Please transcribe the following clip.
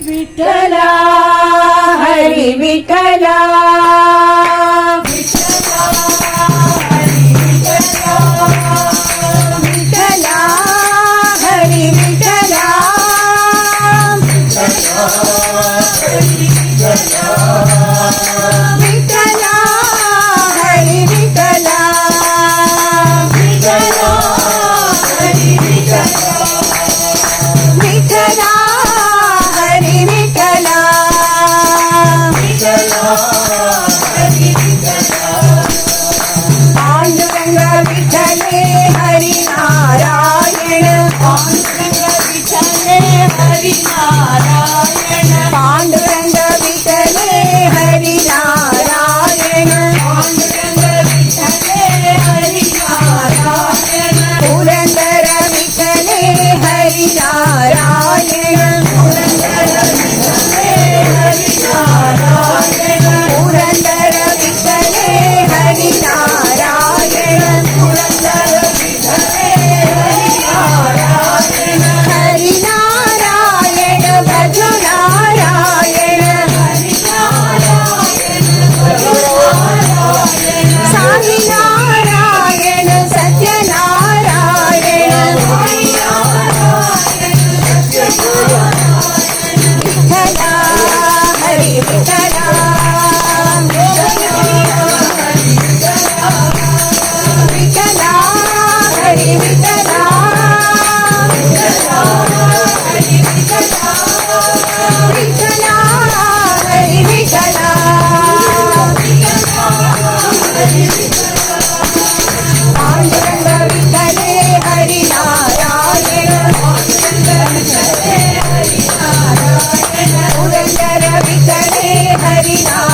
विठला हरी विठला पांडुरंग विठले हरि नारायण पांडुरंग विठले हरि नारायण पुरंदर विठले हरि नारायण पुरंदर विठले हरि नारायण पुरंदर विठले हरि नारायण पुरंदर विठले हरि नारायण हरि नारायण भज नारायण हरि नारायण भज नारायण साई नारायण सत्य नारायण हरि नारायण सत्य नारायण विठला हरि विठला विठला हरि विठला पांडुरंग विठले हरि नारायण पुरंदर विठले हरि नारायण